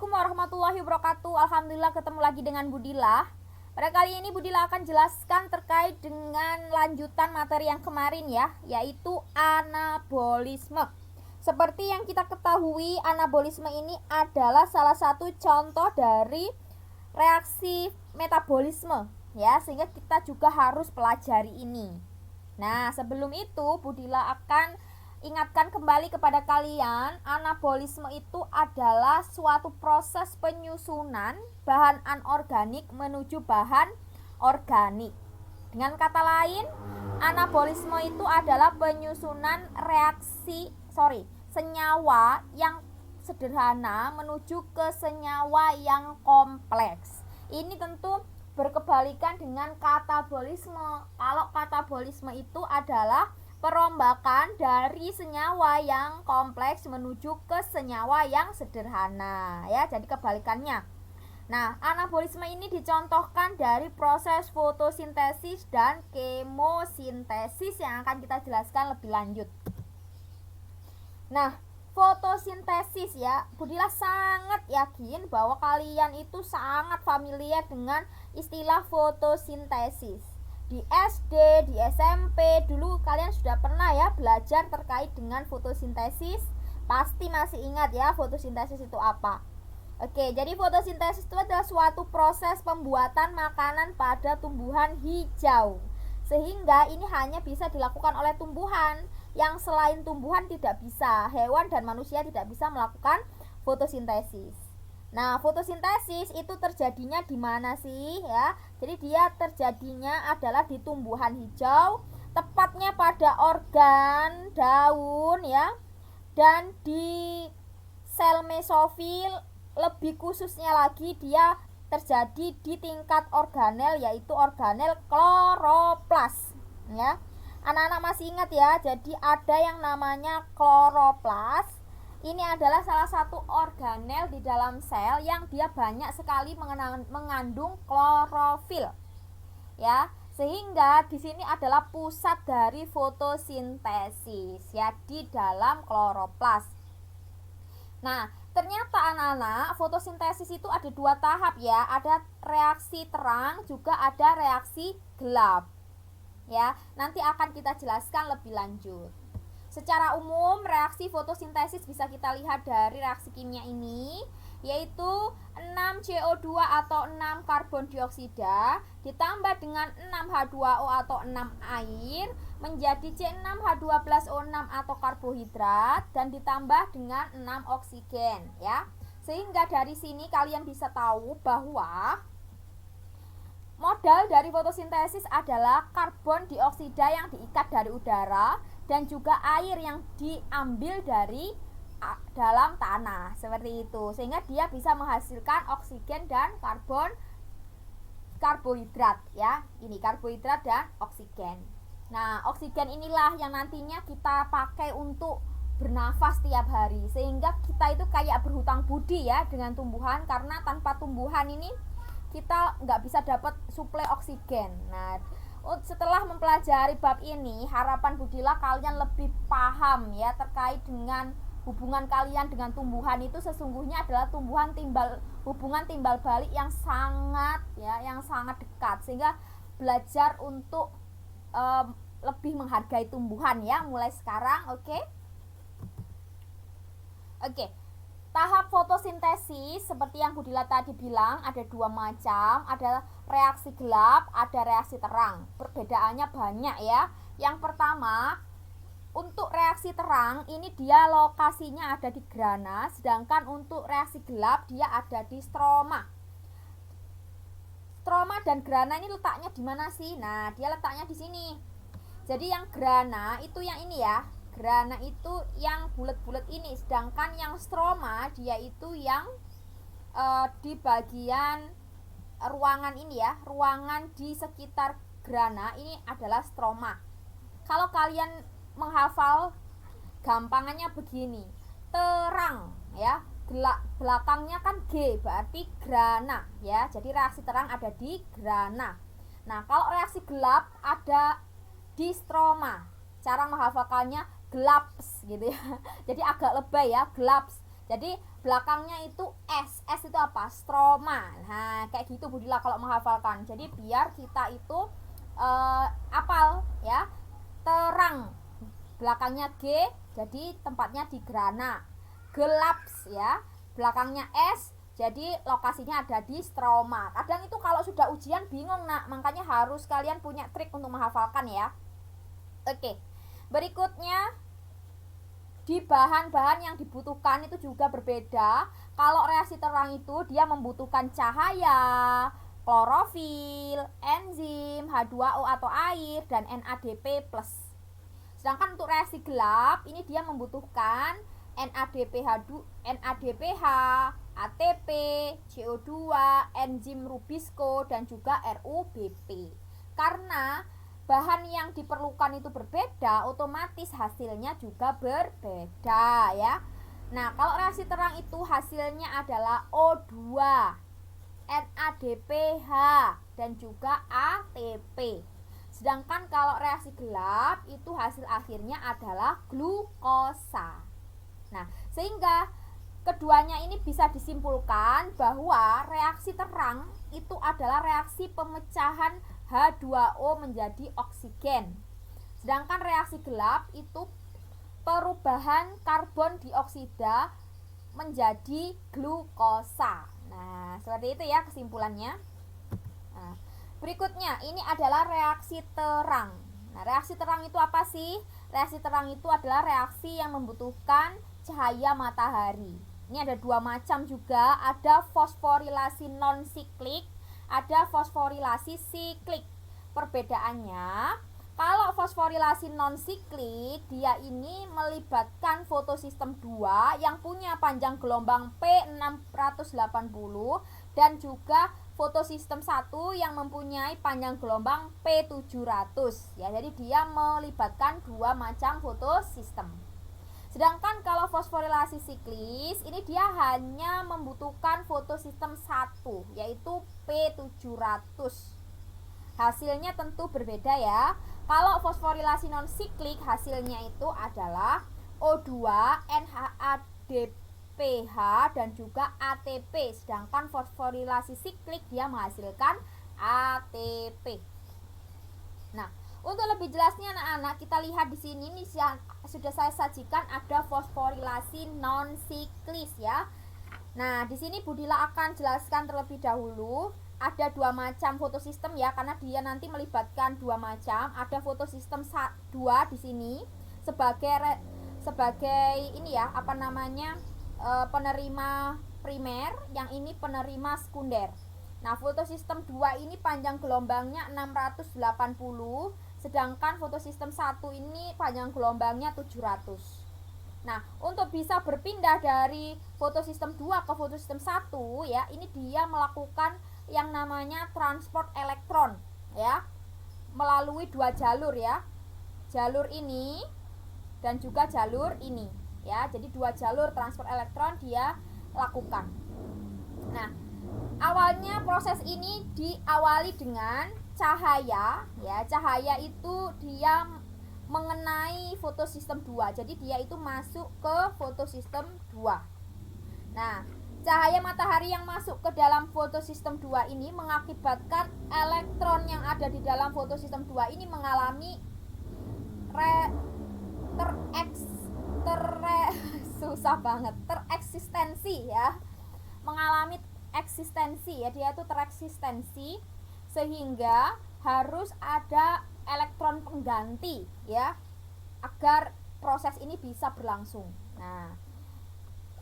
Assalamualaikum warahmatullahi wabarakatuh. Alhamdulillah ketemu lagi dengan Budila. Pada kali ini Budila akan jelaskan terkait dengan lanjutan materi yang kemarin ya, yaitu anabolisme. Seperti yang kita ketahui, anabolisme ini adalah salah satu contoh dari reaksi metabolisme ya, sehingga kita juga harus pelajari ini. Nah, sebelum itu Budila akan ingatkan kembali kepada kalian, anabolisme itu adalah suatu proses penyusunan bahan anorganik menuju bahan organik. Dengan kata lain, anabolisme itu adalah penyusunan senyawa yang sederhana menuju ke senyawa yang kompleks. Ini tentu berkebalikan dengan katabolisme. Kalau katabolisme itu adalah perombakan dari senyawa yang kompleks menuju ke senyawa yang sederhana ya, jadi kebalikannya. Nah, anabolisme ini dicontohkan dari proses fotosintesis dan kemosintesis yang akan kita jelaskan lebih lanjut. Nah, fotosintesis ya, Budila sangat yakin bahwa kalian itu sangat familiar dengan istilah fotosintesis. Di SD, di SMP dulu kalian sudah pernah ya belajar terkait dengan fotosintesis. Pasti masih ingat ya fotosintesis itu apa. Oke, jadi fotosintesis itu adalah suatu proses pembuatan makanan pada tumbuhan hijau. Sehingga ini hanya bisa dilakukan oleh tumbuhan. Yang selain tumbuhan tidak bisa, hewan dan manusia tidak bisa melakukan fotosintesis. Nah, fotosintesis itu terjadinya di mana sih ya? Jadi dia terjadinya adalah di tumbuhan hijau, tepatnya pada organ daun ya, dan di sel mesofil. Lebih khususnya lagi dia terjadi di tingkat organel, yaitu organel kloroplas ya. Anak-anak masih ingat ya? Jadi ada yang namanya kloroplas. Ini adalah salah satu organel di dalam sel yang dia banyak sekali mengandung klorofil. Ya, sehingga di sini adalah pusat dari fotosintesis ya, di dalam kloroplas. Nah, ternyata anak-anak, fotosintesis itu ada dua tahap ya. Ada reaksi terang, juga ada reaksi gelap. Ya, nanti akan kita jelaskan lebih lanjut. Secara umum, reaksi fotosintesis bisa kita lihat dari reaksi kimia ini, yaitu 6 CO2 atau 6 karbon dioksida ditambah dengan 6 H2O atau 6 air menjadi C6H12O6 atau karbohidrat dan ditambah dengan 6 oksigen ya. Sehingga dari sini kalian bisa tahu bahwa modal dari fotosintesis adalah karbon dioksida yang diikat dari udara dan juga air yang diambil dari dalam tanah, seperti itu. Sehingga dia bisa menghasilkan oksigen dan karbohidrat ya. Ini karbohidrat dan oksigen. Nah, oksigen inilah yang nantinya kita pakai untuk bernafas tiap hari. Sehingga kita itu kayak berhutang budi ya dengan tumbuhan, karena tanpa tumbuhan ini kita nggak bisa dapat suplai oksigen. Nah, setelah mempelajari bab ini, harapan Budila kalian lebih paham ya terkait dengan hubungan kalian dengan tumbuhan itu sesungguhnya adalah hubungan timbal balik yang sangat dekat, sehingga belajar untuk lebih menghargai tumbuhan ya mulai sekarang. Oke. Tahap fotosintesis seperti yang Budila tadi bilang ada dua macam, ada reaksi gelap, ada reaksi terang. Perbedaannya banyak ya. Yang pertama, untuk reaksi terang ini dia lokasinya ada di grana, sedangkan untuk reaksi gelap dia ada di stroma. Stroma dan grana ini letaknya di mana sih? Nah, dia letaknya di sini. Jadi yang grana itu yang ini ya. Grana itu yang bulat-bulat ini, sedangkan yang stroma dia itu yang di bagian ruangan ini ya, ruangan di sekitar grana ini adalah stroma. Kalau kalian menghafal gampangannya begini, terang ya, belakangnya kan G, berarti grana ya. Jadi reaksi terang ada di grana. Nah, kalau reaksi gelap ada di stroma. Cara menghafalkannya gelaps gitu ya. Jadi agak lebay ya, gelaps. Jadi belakangnya itu S. S itu apa? Stroma. Nah, kayak gitu Budila kalau menghafalkan. Jadi biar kita itu apal ya. Terang. Belakangnya G, jadi tempatnya di Grana. Gelap ya. Belakangnya S, jadi lokasinya ada di Stroma. Kadang itu kalau sudah ujian bingung nak, makanya harus kalian punya trik untuk menghafalkan ya. Oke. Berikutnya di bahan-bahan yang dibutuhkan itu juga berbeda. Kalau reaksi terang itu dia membutuhkan cahaya, klorofil, enzim, H2O atau air, dan NADP+. Sedangkan untuk reaksi gelap ini dia membutuhkan NADPH, ATP, CO2, enzim Rubisco, dan juga RUBP. Karena bahan yang diperlukan itu berbeda, otomatis hasilnya juga berbeda ya. Nah, kalau reaksi terang itu hasilnya adalah O2, NADPH, dan juga ATP. Sedangkan kalau reaksi gelap itu hasil akhirnya adalah glukosa. Nah, sehingga keduanya ini bisa disimpulkan bahwa reaksi terang itu adalah reaksi pemecahan H2O menjadi oksigen. Sedangkan reaksi gelap itu perubahan karbon dioksida menjadi glukosa. Nah, seperti itu ya kesimpulannya. Nah, berikutnya ini adalah reaksi terang. Nah, reaksi terang itu apa sih? Reaksi terang itu adalah reaksi yang membutuhkan cahaya matahari. Ini ada dua macam juga, ada fosforilasi non siklik, ada fosforilasi siklik. Perbedaannya, kalau fosforilasi non siklik dia ini melibatkan fotosistem 2 yang punya panjang gelombang P680 dan juga fotosistem 1 yang mempunyai panjang gelombang P700 ya. Jadi dia melibatkan dua macam fotosistem. Sedangkan kalau fosforilasi siklis ini dia hanya membutuhkan fotosistem 1 yaitu P700. Hasilnya tentu berbeda ya. Kalau fosforilasi non siklik hasilnya itu adalah O2, NADPH, dan juga ATP. Sedangkan fosforilasi siklik dia menghasilkan ATP. Nah, untuk lebih jelasnya anak-anak kita lihat di sini nih sudah saya sajikan ada fosforilasi non siklis ya. Nah, di sini Budila akan jelaskan terlebih dahulu. Ada dua macam fotosistem ya, karena dia nanti melibatkan dua macam. Ada fotosistem 2 di sini sebagai ini ya, apa namanya? Penerima primer, yang ini penerima sekunder. Nah, fotosistem 2 ini panjang gelombangnya 680, sedangkan fotosistem 1 ini panjang gelombangnya 700. Nah, untuk bisa berpindah dari fotosistem 2 ke fotosistem 1 ya, ini dia melakukan yang namanya transport elektron ya, melalui dua jalur ya. Jalur ini dan juga jalur ini ya. Jadi dua jalur transport elektron dia lakukan. Nah, awalnya proses ini diawali dengan cahaya ya. Cahaya itu dia mengenai fotosistem 2. Jadi dia itu masuk ke fotosistem 2. Nah, cahaya matahari yang masuk ke dalam fotosistem 2 ini mengakibatkan elektron yang ada di dalam fotosistem 2 ini mengalami tereksistensi ya. Mengalami eksistensi ya, dia itu tereksistensi sehingga harus ada elektron pengganti ya agar proses ini bisa berlangsung. Nah,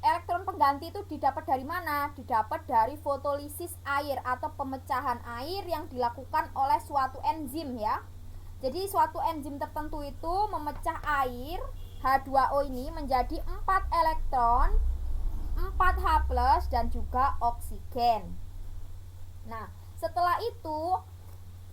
elektron pengganti itu didapat dari mana? Didapat dari fotolisis air atau pemecahan air yang dilakukan oleh suatu enzim ya. Jadi suatu enzim tertentu itu memecah air H2O ini menjadi 4 elektron, 4H+, dan juga oksigen. Nah, setelah itu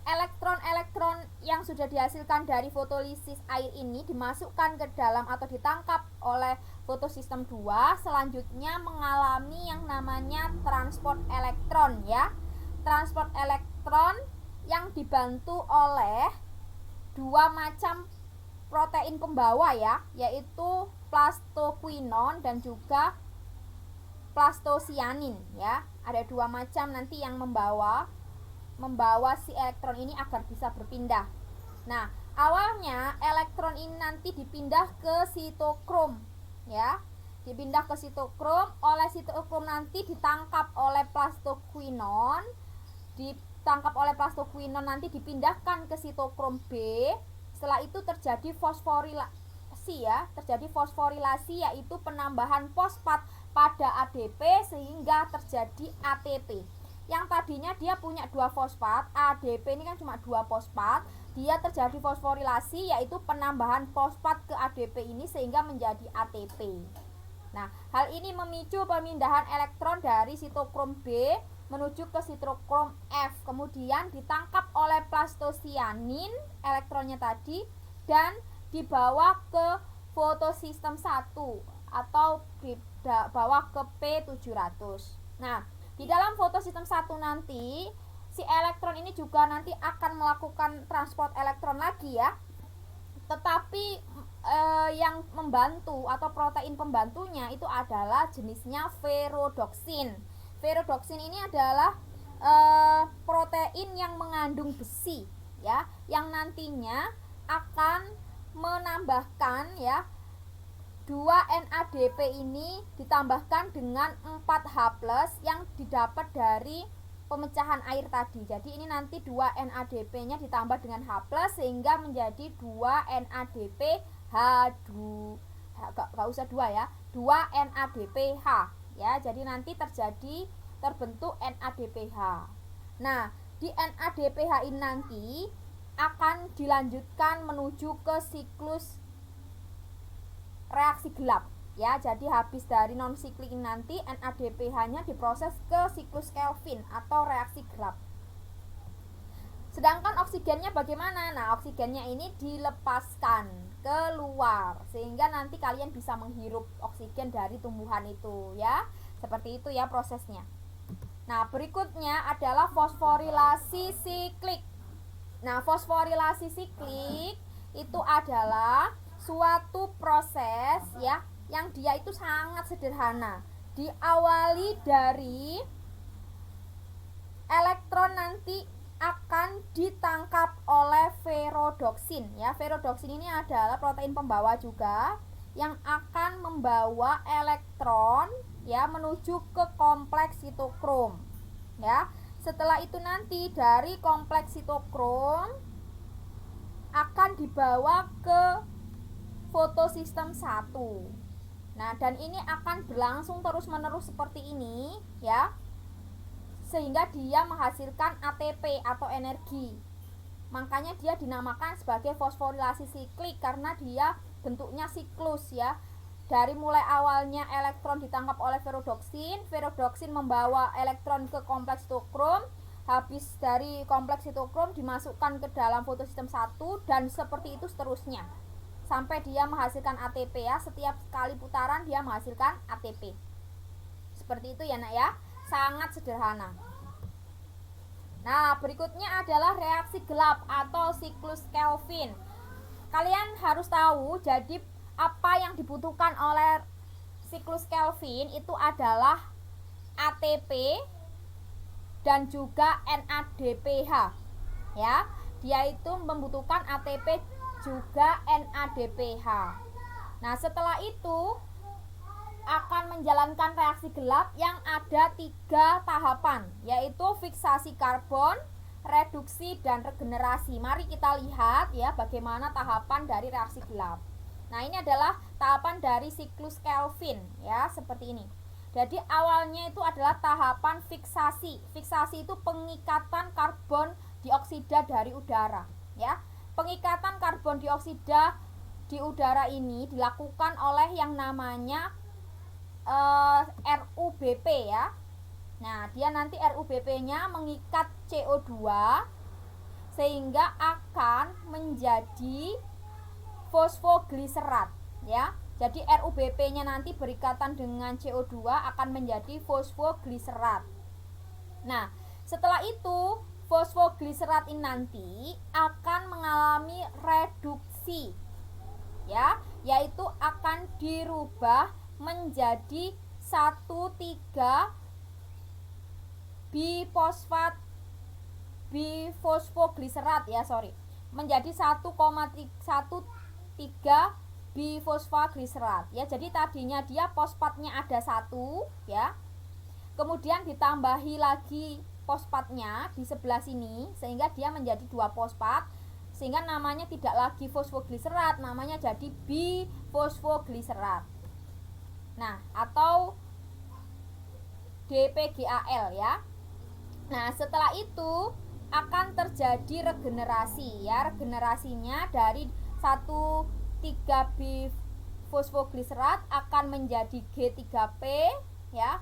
elektron-elektron yang sudah dihasilkan dari fotolisis air ini dimasukkan ke dalam atau ditangkap oleh fotosistem 2, selanjutnya mengalami yang namanya transport elektron ya. Transport elektron yang dibantu oleh dua macam protein pembawa ya, yaitu plastoquinon dan juga plastosianin ya. Ada dua macam nanti yang membawa si elektron ini agar bisa berpindah. Nah, awalnya elektron ini nanti dipindah ke sitokrom ya. Dipindah ke sitokrom, oleh sitokrom nanti ditangkap oleh plastoquinon. Ditangkap oleh plastoquinon nanti dipindahkan ke sitokrom B. Setelah itu terjadi fosforilasi ya, terjadi fosforilasi yaitu penambahan fosfat pada ADP sehingga terjadi ATP. Yang tadinya dia punya 2 fosfat, ADP ini kan cuma 2 fosfat, dia terjadi fosforilasi yaitu penambahan fosfat ke ADP ini sehingga menjadi ATP. Nah, hal ini memicu pemindahan elektron dari sitokrom B menuju ke sitokrom F, kemudian ditangkap oleh plastosianin elektronnya tadi dan dibawa ke fotosistem 1 atau dibawa ke P700. Nah, di dalam fotosistem 1 nanti si elektron ini juga nanti akan melakukan transport elektron lagi ya. Tetapi yang membantu atau protein pembantunya itu adalah jenisnya ferrodoksin. Ferrodoksin ini adalah protein yang mengandung besi ya, yang nantinya akan menambahkan ya 2-NADP ini ditambahkan dengan 4H+ yang didapat dari pemecahan air tadi. Jadi ini nanti 2-NADP-nya ditambah dengan H+ sehingga menjadi 2-NADPH. Gak usah 2 ya, 2-NADPH ya. Jadi nanti terbentuk NADPH. Nah, di NADPH ini nanti akan dilanjutkan menuju ke siklus reaksi gelap ya. Jadi habis dari non siklik nanti NADPH-nya diproses ke siklus Kelvin atau reaksi gelap. Sedangkan oksigennya bagaimana? Nah, oksigennya ini dilepaskan keluar sehingga nanti kalian bisa menghirup oksigen dari tumbuhan itu ya. Seperti itu ya prosesnya. Nah, berikutnya adalah fosforilasi siklik. Nah, fosforilasi siklik itu adalah suatu proses ya yang dia itu sangat sederhana. Diawali dari elektron nanti akan ditangkap oleh ferrodoksin ya. Ferrodoksin ini adalah protein pembawa juga yang akan membawa elektron ya menuju ke kompleks sitokrom ya. Setelah itu nanti dari kompleks sitokrom akan dibawa ke fotosistem 1. Nah, dan ini akan berlangsung terus-menerus seperti ini ya. Sehingga dia menghasilkan ATP atau energi. Makanya dia dinamakan sebagai fosforilasi siklik karena dia bentuknya siklus ya. Dari mulai awalnya elektron ditangkap oleh ferrodoksin, ferrodoksin membawa elektron ke kompleks sitokrom, habis dari kompleks sitokrom dimasukkan ke dalam fotosistem 1 dan seperti itu seterusnya. Sampai dia menghasilkan ATP ya, setiap kali putaran dia menghasilkan ATP. Seperti itu ya nak ya, sangat sederhana. Nah, berikutnya adalah reaksi gelap atau siklus Kelvin. Kalian harus tahu, jadi apa yang dibutuhkan oleh siklus Kelvin itu adalah ATP dan juga NADPH ya. Dia itu membutuhkan ATP juga NADPH. Nah, setelah itu akan menjalankan reaksi gelap yang ada 3 tahapan, yaitu fiksasi karbon, reduksi, dan regenerasi. Mari kita lihat ya bagaimana tahapan dari reaksi gelap. Nah, ini adalah tahapan dari siklus Kelvin ya, seperti ini. Jadi awalnya itu adalah tahapan fiksasi. Fiksasi itu pengikatan karbon dioksida dari udara ya. Pengikatan karbon dioksida di udara ini dilakukan oleh yang namanya RUBP ya. Nah, dia nanti RUBP-nya mengikat CO2 sehingga akan menjadi fosfogliserat ya. Jadi RUBP-nya nanti berikatan dengan CO2 akan menjadi fosfogliserat. Nah, setelah itu fosfogliserat ini nanti akan mengalami reduksi ya, yaitu akan dirubah menjadi 13 bifosfoglycerat ya, menjadi 1,13 bifosfoglycerat ya. Jadi tadinya dia fosfatnya ada 1 ya, kemudian ditambahi lagi fosfatnya di sebelah sini sehingga dia menjadi 2 fosfat, sehingga namanya tidak lagi fosfoglycerat, namanya jadi bifosfoglycerat. Nah, atau DPGAL ya. Nah, setelah itu akan terjadi regenerasi ya. Regenerasinya dari 1,3 bifosfoglycerat akan menjadi G3P ya.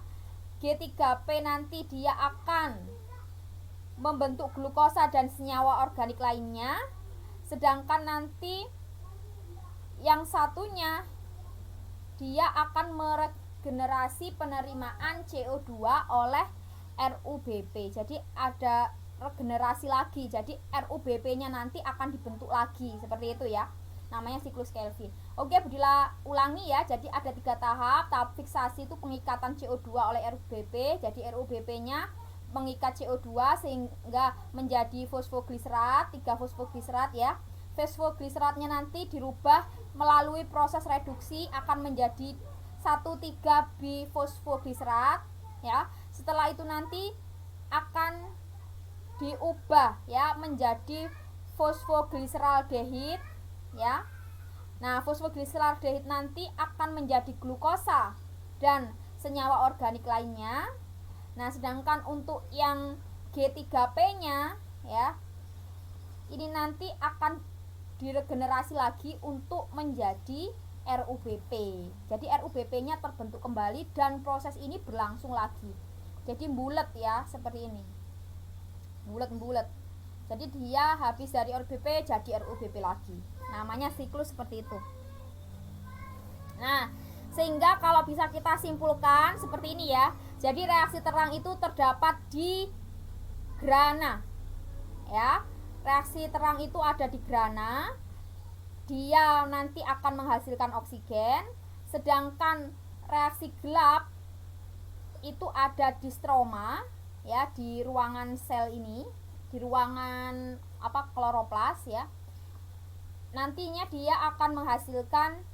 G3P nanti dia akan membentuk glukosa dan senyawa organik lainnya. Sedangkan nanti yang satunya dia akan meregenerasi penerimaan CO2 oleh RUBP. Jadi ada regenerasi lagi. Jadi RUBP-nya nanti akan dibentuk lagi seperti itu ya. Namanya siklus Kelvin. Oke, Budila ulangi ya. Jadi ada 3 tahap. Tahap fiksasi itu pengikatan CO2 oleh RUBP. Jadi RUBP-nya mengikat CO2 sehingga menjadi fosfoglycerat, 3 fosfoglycerat ya. Fosfoglyceratnya nanti dirubah melalui proses reduksi akan menjadi 1,3 bifosfoglycerat ya. Setelah itu nanti akan diubah ya menjadi fosfoglyceraldehid ya. Nah, fosfoglyceraldehid nanti akan menjadi glukosa dan senyawa organik lainnya. Nah, sedangkan untuk yang G3P-nya ya, ini nanti akan diregenerasi lagi untuk menjadi RUBP. Jadi RUBP-nya terbentuk kembali dan proses ini berlangsung lagi. Jadi bulat ya, seperti ini. Bulat-bulat. Jadi dia habis dari RUBP jadi RUBP lagi. Namanya siklus seperti itu. Nah, sehingga kalau bisa kita simpulkan seperti ini ya. Jadi reaksi terang itu terdapat di grana. Ya. Reaksi terang itu ada di grana. Dia nanti akan menghasilkan oksigen. Sedangkan reaksi gelap itu ada di stroma ya, di ruangan sel ini, di ruangan kloroplas ya. Nantinya dia akan menghasilkan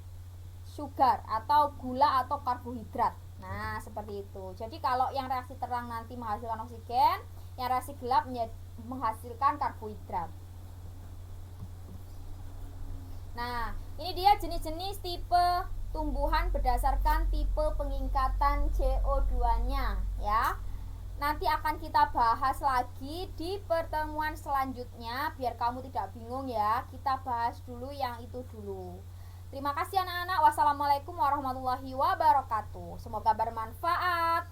sugar atau gula atau karbohidrat. Nah, seperti itu. Jadi kalau yang reaksi terang nanti menghasilkan oksigen, yang reaksi gelap menghasilkan karbohidrat. Nah, ini dia jenis-jenis tipe tumbuhan berdasarkan tipe pengingkatan CO2-nya ya. Nanti akan kita bahas lagi di pertemuan selanjutnya biar kamu tidak bingung ya. Kita bahas dulu yang itu dulu. Terima kasih anak-anak. Wassalamualaikum warahmatullahi wabarakatuh. Semoga bermanfaat.